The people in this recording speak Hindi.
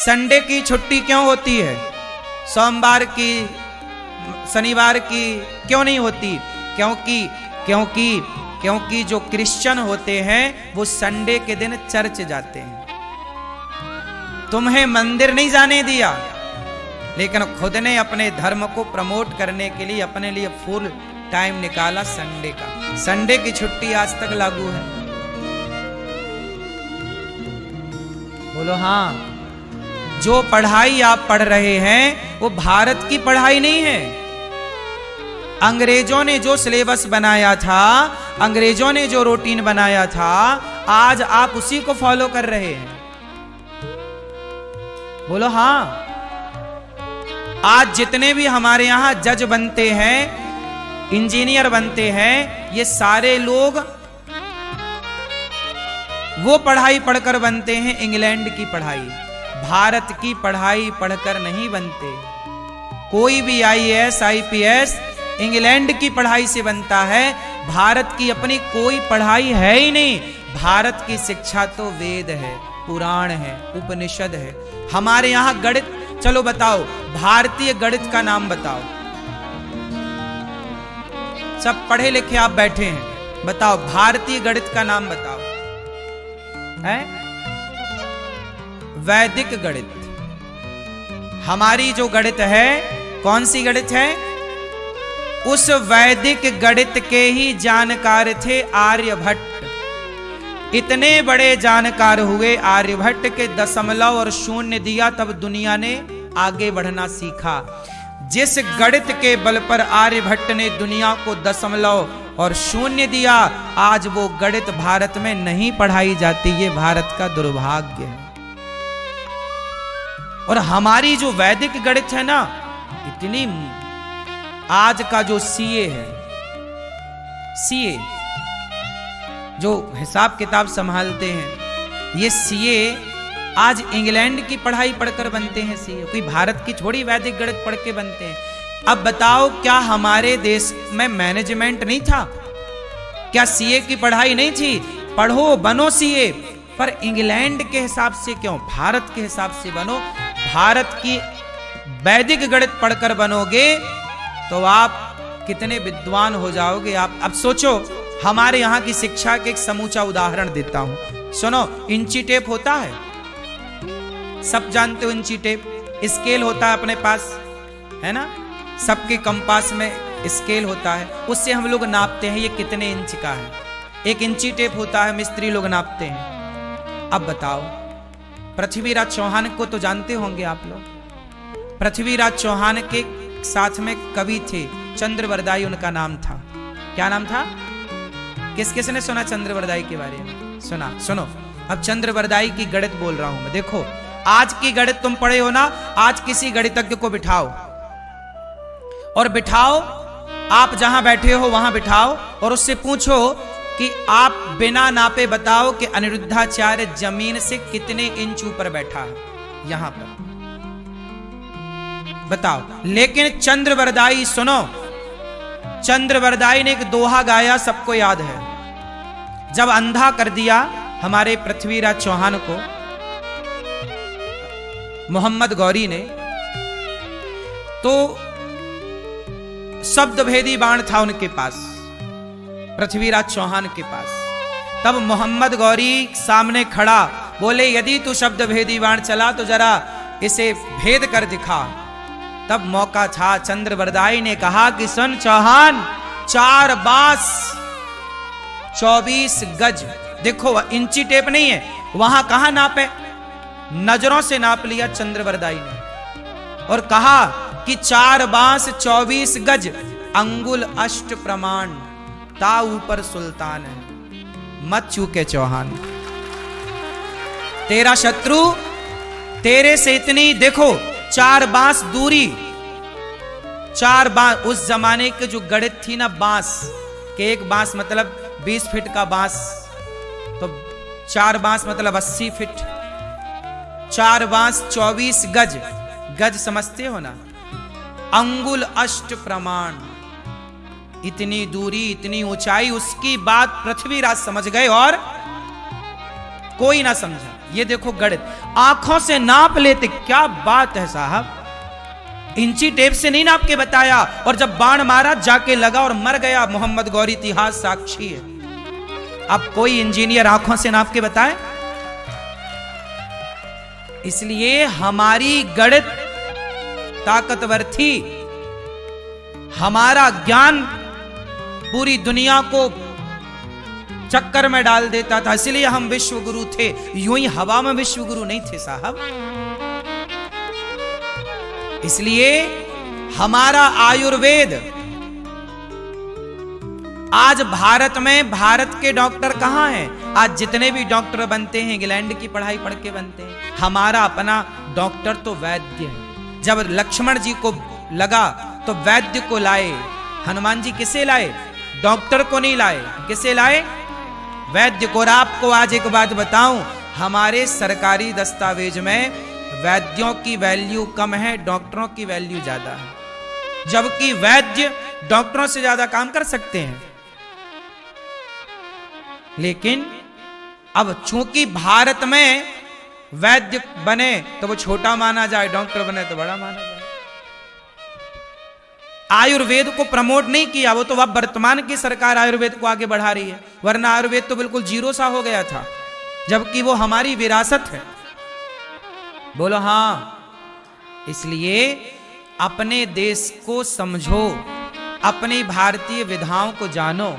संडे की छुट्टी क्यों होती है? सोमवार की, शनिवार की क्यों नहीं होती? क्योंकि जो क्रिश्चियन होते हैं वो संडे के दिन चर्च जाते हैं। तुम्हें मंदिर नहीं जाने दिया, लेकिन खुद ने अपने धर्म को प्रमोट करने के लिए अपने लिए फुल टाइम निकाला संडे का। संडे की छुट्टी आज तक लागू है। बोलो हाँ। जो पढ़ाई आप पढ़ रहे हैं वो भारत की पढ़ाई नहीं है। अंग्रेजों ने जो सिलेबस बनाया था, अंग्रेजों ने जो रूटीन बनाया था, आज आप उसी को फॉलो कर रहे हैं। बोलो हाँ। आज जितने भी हमारे यहां जज बनते हैं, इंजीनियर बनते हैं, ये सारे लोग वो पढ़ाई पढ़कर बनते हैं, इंग्लैंड की पढ़ाई। भारत की पढ़ाई पढ़कर नहीं बनते। कोई भी IAS IPS इंग्लैंड की पढ़ाई से बनता है। भारत की अपनी कोई पढ़ाई है ही नहीं। भारत की शिक्षा तो वेद है, पुराण है, उपनिषद है। हमारे यहां गणित, चलो बताओ भारतीय गणित का नाम बताओ। सब पढ़े लिखे आप बैठे हैं, बताओ भारतीय गणित का नाम बताओ। है वैदिक गणित। हमारी जो गणित है, कौन सी गणित है? उस वैदिक गणित के ही जानकार थे आर्यभट्ट। इतने बड़े जानकार हुए आर्यभट्ट के दशमलव और शून्य दिया, तब दुनिया ने आगे बढ़ना सीखा। जिस गणित के बल पर आर्यभट्ट ने दुनिया को दशमलव और शून्य दिया, आज वो गणित भारत में नहीं पढ़ाई जाती। ये भारत का दुर्भाग्य है। और हमारी जो वैदिक गणित है ना, इतनी, आज का जो CA है, CA जो हिसाब किताब संभालते हैं, ये CA आज इंग्लैंड की पढ़ाई पढ़कर बनते हैं। CA कोई भारत की थोड़ी वैदिक गणित पढ़ के बनते हैं। अब बताओ, क्या हमारे देश में मैनेजमेंट नहीं था? क्या CA की पढ़ाई नहीं थी? पढ़ो, बनो CA, पर इंग्लैंड के हिसाब से क्यों? भारत के हिसाब से बनो। भारत की वैदिक गणित पढ़कर बनोगे तो आप कितने विद्वान हो जाओगे आप। अब सोचो, हमारे यहां की शिक्षा के एक समूचा उदाहरण देता हूं, सुनो। इंची टेप होता है, सब जानते हो इंची टेप। स्केल होता है अपने पास, है ना? सबके कंपास में स्केल होता है, उससे हम लोग नापते हैं ये कितने इंच का है। एक इंची टेप होता है, मिस्त्री लोग नापते हैं। अब बताओ, पृथ्वीराज चौहान को तो जानते होंगे आप लोग। पृथ्वीराज चौहान के साथ में कवि थे, चंद्रवरदाई उनका नाम था। क्या नाम था? किस किस ने सुना चंद्रवरदाई के बारे में? सुना? सुनो, अब चंद्रवरदाई की गणित बोल रहा हूं मैं। देखो, आज की गणित तुम पढ़े हो ना, आज किसी गणितज्ञ को बिठाओ और बिठाओ, आप जहां बैठे हो वहां बिठाओ और उससे पूछो कि आप बिना नापे बताओ कि अनिरुद्धाचार्य जमीन से कितने इंच ऊपर बैठा है यहां पर, बताओ। लेकिन चंद्रवरदाई, सुनो, चंद्रवरदाई ने एक दोहा गाया, सबको याद है। जब अंधा कर दिया हमारे पृथ्वीराज चौहान को मोहम्मद गौरी ने, तो शब्द भेदी बाण था उनके पास, पृथ्वीराज चौहान के पास। तब मोहम्मद गौरी सामने खड़ा, बोले यदि तू शब्द भेदी बाण चला तो जरा इसे भेद कर दिखा। तब मौका था, चंद्रवरदाई ने कहा कि सुन चौहान, 4 बांस 24 गज। देखो, इंची टेप नहीं है, वहां कहां नापे? नजरों से नाप लिया चंद्रवरदाई ने और कहा कि 4 बांस 24 गज, अंगुल अष्ट प्रमाण, ता ऊपर सुल्तान है। मत चूके चौहान, तेरा शत्रु तेरे से इतनी, देखो 4 बांस दूरी, 4 बांस। उस जमाने के जो गणित थी ना, बांस के, एक बांस मतलब 20 फीट का बांस, तो 4 बांस मतलब 80 फीट। 4 बांस 24 गज, गज समझते हो ना? अंगुल अष्ट प्रमाण, इतनी दूरी, इतनी ऊंचाई। उसकी बात पृथ्वीराज समझ गए और कोई ना समझा। ये देखो गणित, आंखों से नाप लेते। क्या बात है साहब, इंची टेप से नहीं नाप के बताया, और जब बाण मारा जाके लगा और मर गया। मोहम्मद गौरी इतिहास साक्षी है। अब कोई इंजीनियर आंखों से नाप के बताए? इसलिए हमारी गणित ताकतवर थी, हमारा ज्ञान पूरी दुनिया को चक्कर में डाल देता था, इसलिए हम विश्व गुरु थे। यूं ही हवा में विश्व गुरु नहीं थे साहब। इसलिए हमारा आयुर्वेद आज भारत में, भारत के डॉक्टर कहां हैं? आज जितने भी डॉक्टर बनते हैं इंग्लैंड की पढ़ाई पढ़ के बनते हैं। हमारा अपना डॉक्टर तो वैद्य है। जब लक्ष्मण जी को लगा तो वैद्य को लाए। हनुमान जी किसे लाए? डॉक्टर को नहीं लाए, किसे लाए? वैद्य को। और आपको आज एक बात बताऊं, हमारे सरकारी दस्तावेज में वैद्यों की वैल्यू कम है, डॉक्टरों की वैल्यू ज्यादा है, जबकि वैद्य डॉक्टरों से ज्यादा काम कर सकते हैं। लेकिन अब चूंकि भारत में वैद्य बने तो वो छोटा माना जाए, डॉक्टर बने तो बड़ा माना जाए। आयुर्वेद को प्रमोट नहीं किया, वो तो अब वर्तमान की सरकार आयुर्वेद को आगे बढ़ा रही है, वरना आयुर्वेद तो बिल्कुल जीरो सा हो गया था, जबकि वो हमारी विरासत है। बोलो हां। इसलिए अपने देश को समझो, अपनी भारतीय विधाओं को जानो।